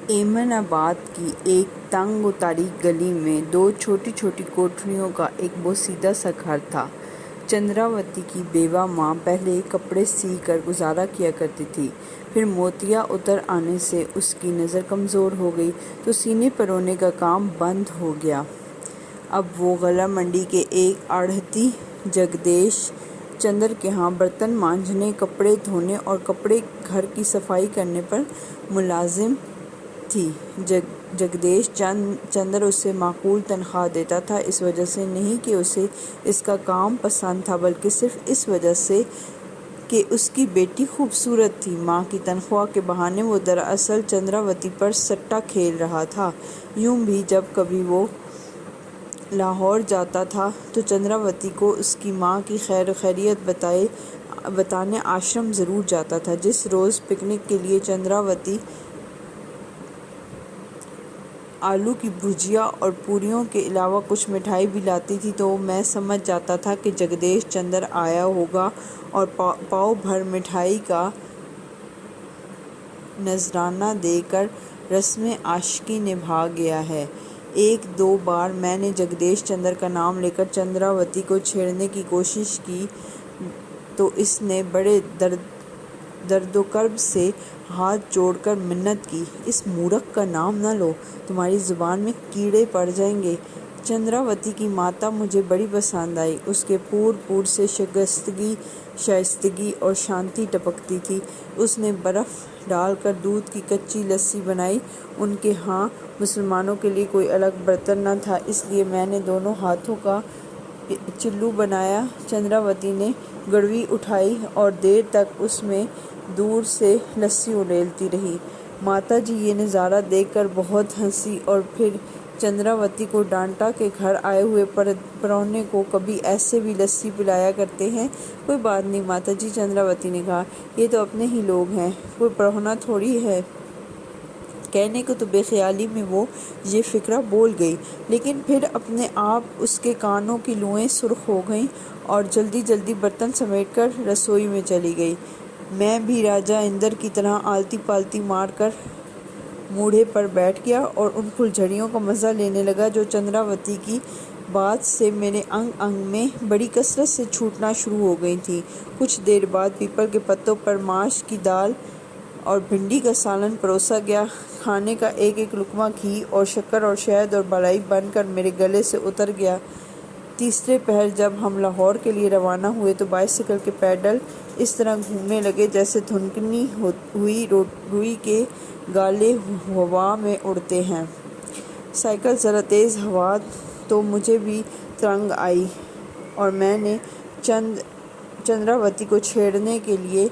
ایمن آباد کی ایک تنگ و تاریک گلی میں دو چھوٹی چھوٹی کوٹھریوں کا ایک بوسیدہ سا گھر تھا۔ چندراوتی کی بیوہ ماں پہلے کپڑے سی کر گزارا کیا کرتی تھی، پھر موتیا اتر آنے سے اس کی نظر کمزور ہو گئی تو سینے پرونے کا کام بند ہو گیا۔ اب وہ غلہ منڈی کے ایک آڑھتی جگدیش چندر کے ہاں برتن مانجھنے، کپڑے دھونے اور کپڑے گھر کی صفائی کرنے پر ملازم تھی۔ جگدیش چندر اسے معقول تنخواہ دیتا تھا، اس وجہ سے نہیں کہ اسے اس کا کام پسند تھا بلکہ صرف اس وجہ سے کہ اس کی بیٹی خوبصورت تھی۔ ماں کی تنخواہ کے بہانے وہ دراصل چندراوتی پر سٹا کھیل رہا تھا۔ یوں بھی جب کبھی وہ لاہور جاتا تھا تو چندراوتی کو اس کی ماں کی خیر و خیریت بتانے آشرم ضرور جاتا تھا۔ جس روز پکنک کے لیے چندراوتی آلو کی بھجیا اور پوریوں کے علاوہ کچھ مٹھائی بھی لاتی تھی تو میں سمجھ جاتا تھا کہ جگدیش چندر آیا ہوگا اور پاؤ بھر مٹھائی کا نذرانہ دے کر رسم عاشقی نبھا گیا ہے۔ ایک دو بار میں نے جگدیش چندر کا نام لے کر چندراوتی کو چھیڑنے کی کوشش کی تو اس نے بڑے درد و کرب سے ہاتھ جوڑ کر منت کی، "اس مورخ کا نام نہ لو، تمہاری زبان میں کیڑے پڑ جائیں گے۔" چندراوتی کی ماتا مجھے بڑی پسند آئی۔ اس کے پور سے شائستگی اور شانتی ٹپکتی تھی۔ اس نے برف ڈال کر دودھ کی کچی لسی بنائی۔ ان کے ہاں مسلمانوں کے لیے کوئی الگ برتن نہ تھا، اس لیے میں نے دونوں ہاتھوں کا چلو بنایا۔ چندراوتی نے گڑوی اٹھائی اور دیر تک اس میں دور سے لسی اڈیلتی رہی۔ ماتا جی یہ نظارہ دیکھ کر بہت ہنسی اور پھر چندراوتی کو ڈانٹا کہ گھر آئے ہوئے پراہنے کو کبھی ایسے بھی لسی پلایا کرتے ہیں۔ "کوئی بات نہیں ماتا جی", چندراوتی نے کہا، "یہ تو اپنے ہی لوگ ہیں، کوئی پراہنا تھوڑی ہے۔" کہنے کو تو بے خیالی میں وہ یہ فقرہ بول گئی، لیکن پھر اپنے آپ اس کے کانوں کی لوئیں سرخ ہو گئیں اور جلدی جلدی برتن سمیٹ کر رسوئی میں چلی گئی۔ میں بھی راجہ اندر کی طرح آلتی پالتی مار کر موڑھے پر بیٹھ گیا اور ان پھلجھڑیوں کا مزہ لینے لگا جو چندراوتی کی بات سے میرے انگ انگ میں بڑی کثرت سے چھوٹنا شروع ہو گئی تھیں۔ کچھ دیر بعد پیپل کے پتوں پر ماش کی دال اور بھنڈی کا سالن پروسا گیا۔ کھانے کا ایک ایک لقمہ گھی اور شکر اور شہد اور بالائی بن کر میرے گلے سے اتر گیا۔ تیسرے پہر جب ہم لاہور کے لیے روانہ ہوئے تو بائیسکل کے پیڈل اس طرح گھومنے لگے جیسے دھنکنی ہوئی روئی کے گالے ہوا میں اڑتے ہیں۔ سائیکل ذرا تیز ہوا تو مجھے بھی ترنگ آئی اور میں نے چندراوتی کو چھیڑنے کے لیے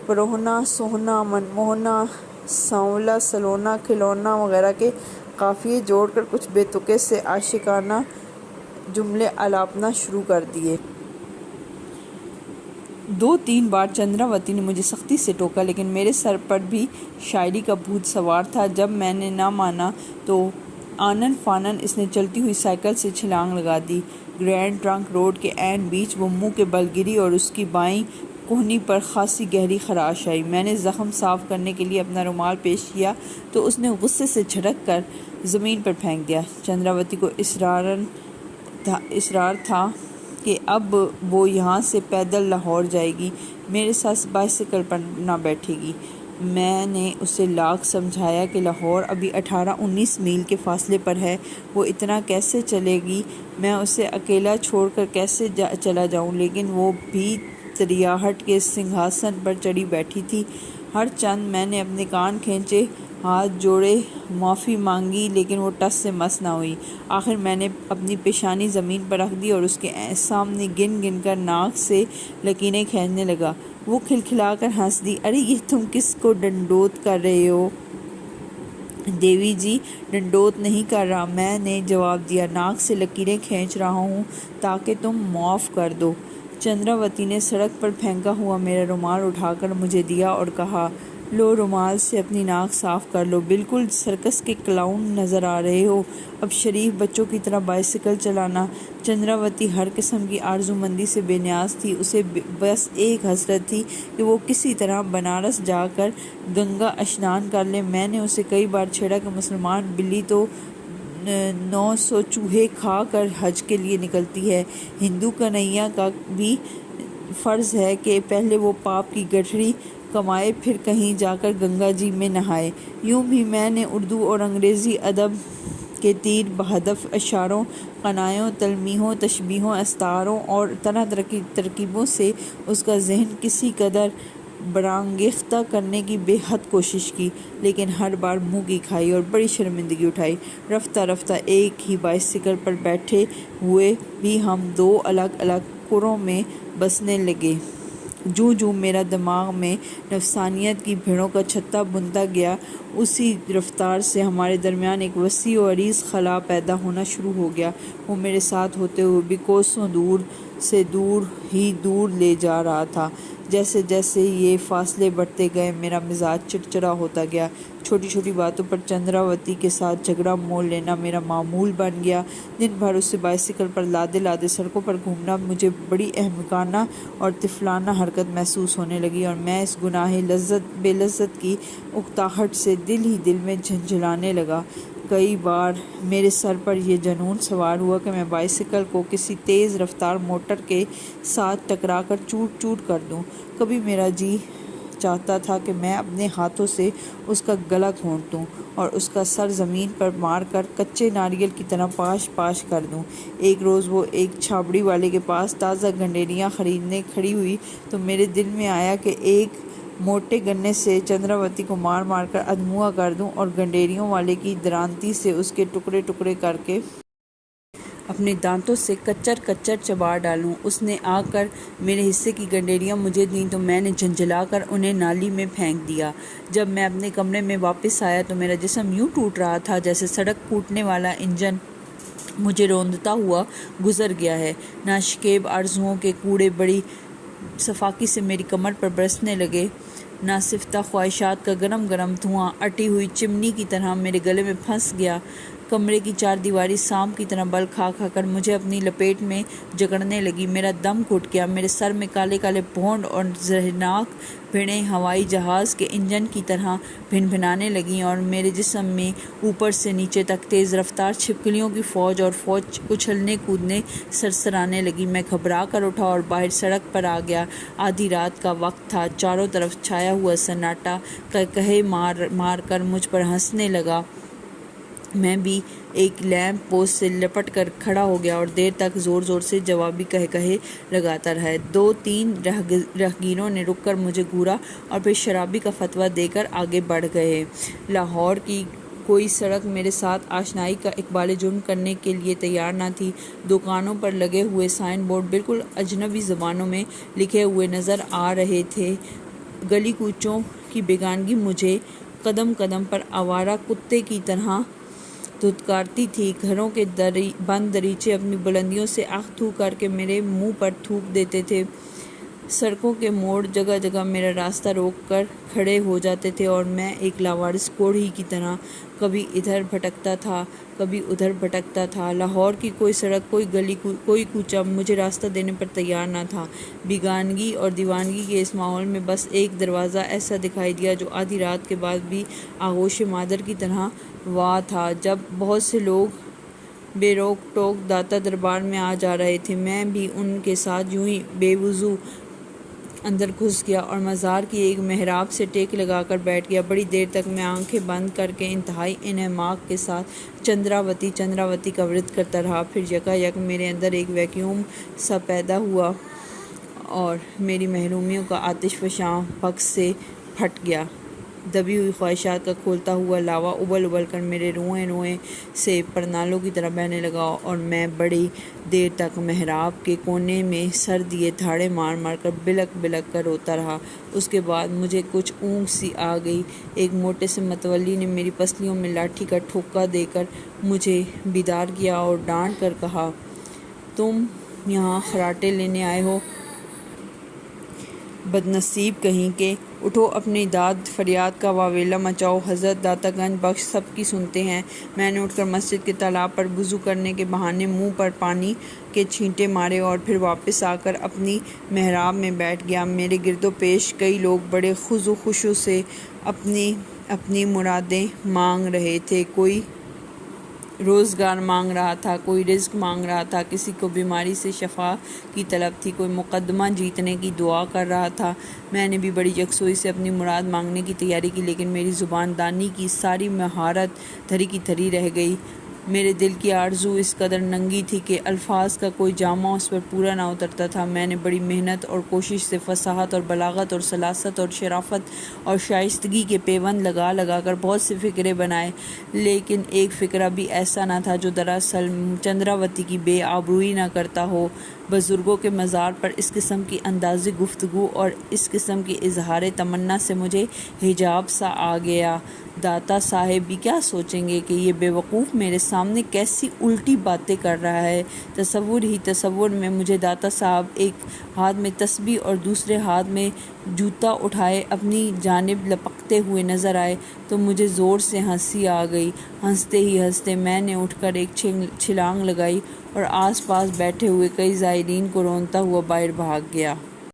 پروہنا، سوہنا، منموہنا، سانولا، سلونا، کھلونا وغیرہ کے قافیے جوڑ کر کچھ بے تکے سے عاشقانہ جملے الاپنا شروع کر دیے۔ دو تین بار چندراوتی نے مجھے سختی سے ٹوکا، لیکن میرے سر پر بھی شاعری کا بھوت سوار تھا۔ جب میں نے نہ مانا تو آنن فانن اس نے چلتی ہوئی سائیکل سے چھلانگ لگا دی۔ گرینڈ ٹرنک روڈ کے عین بیچ وہ منہ کے بل گری اور اس کی بائیں کہنی پر خاصی گہری خراش آئی۔ میں نے زخم صاف کرنے کے لیے اپنا رومال پیش کیا تو اس نے غصے سے جھٹک کر زمین پر پھینک دیا۔ چندراوتی کو اصرار تھا کہ اب وہ یہاں سے پیدل لاہور جائے گی، میرے ساتھ بائیسکل پر نہ بیٹھے گی۔ میں نے اسے لاکھ سمجھایا کہ لاہور ابھی 18-19 میل کے فاصلے پر ہے، وہ اتنا کیسے چلے گی، میں اسے اکیلا چھوڑ کر کیسے چلا جاؤں، لیکن وہ بھی تریاہٹ کے سنگھاسن پر چڑھی بیٹھی تھی۔ ہر چند میں نے اپنے کان کھینچے، ہاتھ جوڑے، معافی مانگی، لیکن وہ ٹس سے مس نہ ہوئی۔ آخر میں نے اپنی پیشانی زمین پر رکھ دی اور اس کے سامنے گن گن کر ناک سے لکیریں کھینچنے لگا۔ وہ کھلکھلا کر ہنس دی، "ارے یہ تم کس کو ڈنڈوت کر رہے ہو؟" "دیوی جی، ڈنڈوت نہیں کر رہا", میں نے جواب دیا، "ناک سے لکیریں کھینچ رہا ہوں تاکہ تم معاف کر دو۔" چندراوتی نے سڑک پر پھینکا ہوا میرا رومال اٹھا کر مجھے دیا اور کہا، لو رومال سے اپنی ناک صاف کر لو، بالکل سرکس کے کلاؤن نظر آ رہے ہو۔ اب شریف بچوں کی طرح بائسیکل چلانا۔ چندراوتی ہر قسم کی آرزومندی سے بے نیاز تھی، اسے بس ایک حسرت تھی کہ وہ کسی طرح بنارس جا کر گنگا اشنان کر لے۔ میں نے اسے کئی بار چھیڑا کہ مسلمان بلی تو 900 چوہے کھا کر حج کے لیے نکلتی ہے، ہندو کنہیا کا بھی فرض ہے کہ پہلے وہ پاپ کی گٹھڑی کمائے پھر کہیں جا کر گنگا جی میں نہائے۔ یوں بھی میں نے اردو اور انگریزی ادب کے تیر بہدف اشاروں، کنایوں، تلمیحوں، تشبیہوں، استعاروں اور طرح طرح کی ترکیبوں سے اس کا ذہن کسی قدر برانگیختہ کرنے کی بے حد کوشش کی، لیکن ہر بار منہ کی کھائی اور بڑی شرمندگی اٹھائی۔ رفتہ رفتہ ایک ہی بائسیکل پر بیٹھے ہوئے بھی ہم دو الگ الگ کروں میں بسنے لگے۔ جوں جوں میرا دماغ میں نفسانیت کی بھیڑوں کا چھتا بنتا گیا، اسی رفتار سے ہمارے درمیان ایک وسیع و عریض خلا پیدا ہونا شروع ہو گیا۔ وہ میرے ساتھ ہوتے ہوئے بھی کوسوں دور سے دور ہی دور لے جا رہا تھا۔ جیسے جیسے یہ فاصلے بڑھتے گئے میرا مزاج چڑچڑا ہوتا گیا۔ چھوٹی چھوٹی باتوں پر چندراوتی کے ساتھ جھگڑا مول لینا میرا معمول بن گیا۔ دن بھر اسے بائسیکل پر لادے لادے سڑکوں پر گھومنا مجھے بڑی احمقانہ اور طفلانہ حرکت محسوس ہونے لگی، اور میں اس گناہ بے لذت کی اکتاہٹ سے دل ہی دل میں جھنجھلانے لگا۔ کئی بار میرے سر پر یہ جنون سوار ہوا کہ میں بائسیکل کو کسی تیز رفتار موٹر کے ساتھ ٹکرا کر چوٹ چوٹ کر دوں۔ کبھی میرا جی چاہتا تھا کہ میں اپنے ہاتھوں سے اس کا گلا گھونٹ دوں اور اس کا سر زمین پر مار کر کچے ناریل کی طرح پاش پاش کر دوں۔ ایک روز وہ ایک چھابڑی والے کے پاس تازہ گنڈیریاں خریدنے کھڑی ہوئی تو میرے دل میں آیا کہ ایک موٹے گنے سے چندراوتی کو مار مار کر ادھموا کر دوں اور گنڈیریوں والے کی درانتی سے اس کے ٹکڑے ٹکڑے کر کے اپنے دانتوں سے کچر کچر چبا ڈالوں۔ اس نے آ کر میرے حصے کی گنڈیریاں مجھے دیں تو میں نے جھنجھلا کر انہیں نالی میں پھینک دیا۔ جب میں اپنے کمرے میں واپس آیا تو میرا جسم یوں ٹوٹ رہا تھا جیسے سڑک کوٹنے والا انجن مجھے روندتا ہوا گزر گیا ہے۔ ناشکیب آرزوؤں کے کوڑے بڑی صفاقی سے میری کمر پر برسنے لگے۔ ناصفتہ خواہشات کا گرم گرم دھواں اٹی ہوئی چمنی کی طرح میرے گلے میں پھنس گیا۔ کمرے کی چار دیواری سانپ کی طرح بل کھا کھا کر مجھے اپنی لپیٹ میں جکڑنے لگی۔ میرا دم گھٹ گیا، میرے سر میں کالے کالے بھونڈ اور زہرناک بھیڑیں ہوائی جہاز کے انجن کی طرح بھن بھنانے لگیں، اور میرے جسم میں اوپر سے نیچے تک تیز رفتار چھپکلیوں کی فوج اور فوج اچھلنے کودنے سرسرانے لگی۔ میں گھبرا کر اٹھا اور باہر سڑک پر آ گیا۔ آدھی رات کا وقت تھا، چاروں طرف چھایا ہوا سناٹا قہقہے مار مار کر مجھ پر ہنسنے لگا۔ میں بھی ایک لیمپ پوسٹ سے لپٹ کر کھڑا ہو گیا اور دیر تک زور زور سے جوابی قہقہے لگاتا رہا۔ دو تین راہگیروں نے رک کر مجھے گھورا اور پھر شرابی کا فتویٰ دے کر آگے بڑھ گئے۔ لاہور کی کوئی سڑک میرے ساتھ آشنائی کا اقبال جرم کرنے کے لیے تیار نہ تھی۔ دکانوں پر لگے ہوئے سائن بورڈ بالکل اجنبی زبانوں میں لکھے ہوئے نظر آ رہے تھے۔ گلی کوچوں کی بیگانگی مجھے قدم قدم پر آوارہ کتے کی طرح دھتکارتی تھی۔ گھروں کے بند دریچے اپنی بلندیوں سے آہ تھو کر کے میرے منہ پر تھوک دیتے تھے۔ سڑکوں کے موڑ جگہ جگہ میرا راستہ روک کر کھڑے ہو جاتے تھے اور میں ایک لاوارث کوڑھی کی طرح کبھی ادھر بھٹکتا تھا کبھی ادھر بھٹکتا تھا۔ لاہور کی کوئی سڑک، کوئی گلی، کوئی کوچہ مجھے راستہ دینے پر تیار نہ تھا۔ بیگانگی اور دیوانگی کے اس ماحول میں بس ایک دروازہ ایسا دکھائی دیا جو آدھی رات کے بعد بھی آغوش مادر کی طرح وا تھا، جب بہت سے لوگ بے روک ٹوک داتا دربار میں آ جا رہے تھے۔ میں بھی ان کے ساتھ یوں ہی بے وضو اندر گھس گیا اور مزار کی ایک محراب سے ٹیک لگا کر بیٹھ گیا۔ بڑی دیر تک میں آنکھیں بند کر کے انتہائی انہماک کے ساتھ چندراوتی چندراوتی کا ورد کرتا رہا۔ پھر یکا یک میرے اندر ایک ویکیوم سا پیدا ہوا اور میری محرومیوں کا آتش فشاں بکس سے پھٹ گیا۔ دبی ہوئی خواہشات کا کھولتا ہوا لاوا ابل ابل کر میرے روئیں روئیں سے پرنالوں کی طرح بہنے لگا اور میں بڑی دیر تک محراب کے کونے میں سر دیے دھاڑے مار مار کر بلک بلک کر روتا رہا۔ اس کے بعد مجھے کچھ اونگ سی آ گئی۔ ایک موٹے سے متولی نے میری پسلیوں میں لاٹھی کا ٹھوکا دے کر مجھے بیدار کیا اور ڈانٹ کر کہا، تم یہاں خراٹے لینے آئے ہو؟ بدنصیب کہیں کے! اٹھو اپنی داد فریاد کا واویلا مچاؤ، حضرت داتا گنج بخش سب کی سنتے ہیں۔ میں نے اٹھ کر مسجد کے تالاب پر وضو کرنے کے بہانے منہ پر پانی کے چھینٹے مارے اور پھر واپس آ کر اپنی محراب میں بیٹھ گیا۔ میرے گرد و پیش کئی لوگ بڑے خضوع و خشوع سے اپنی اپنی مرادیں مانگ رہے تھے۔ کوئی روزگار مانگ رہا تھا، کوئی رزق مانگ رہا تھا، کسی کو بیماری سے شفا کی طلب تھی، کوئی مقدمہ جیتنے کی دعا کر رہا تھا۔ میں نے بھی بڑی یکسوئی سے اپنی مراد مانگنے کی تیاری کی، لیکن میری زبان دانی کی ساری مہارت تھری کی تھری رہ گئی۔ میرے دل کی آرزو اس قدر ننگی تھی کہ الفاظ کا کوئی جامہ اس پر پورا نہ اترتا تھا۔ میں نے بڑی محنت اور کوشش سے فصاحت اور بلاغت اور سلاست اور شرافت اور شائستگی کے پیوند لگا لگا کر بہت سے فقرے بنائے، لیکن ایک فقرہ بھی ایسا نہ تھا جو دراصل چندراوتی کی بے آبروئی نہ کرتا ہو۔ بزرگوں کے مزار پر اس قسم کی انداز گفتگو اور اس قسم کی اظہار تمنا سے مجھے حجاب سا آ گیا۔ داتا صاحب بھی کیا سوچیں گے کہ یہ بے وقوف میرے سامنے کیسی الٹی باتیں کر رہا ہے۔ تصور ہی تصور میں مجھے داتا صاحب ایک ہاتھ میں تسبیح اور دوسرے ہاتھ میں جوتا اٹھائے اپنی جانب لپکتے ہوئے نظر آئے تو مجھے زور سے ہنسی آ گئی۔ ہنستے ہی ہنستے میں نے اٹھ کر ایک چھلانگ لگائی اور آس پاس بیٹھے ہوئے کئی زائرین کو رونتا ہوا باہر بھاگ گیا۔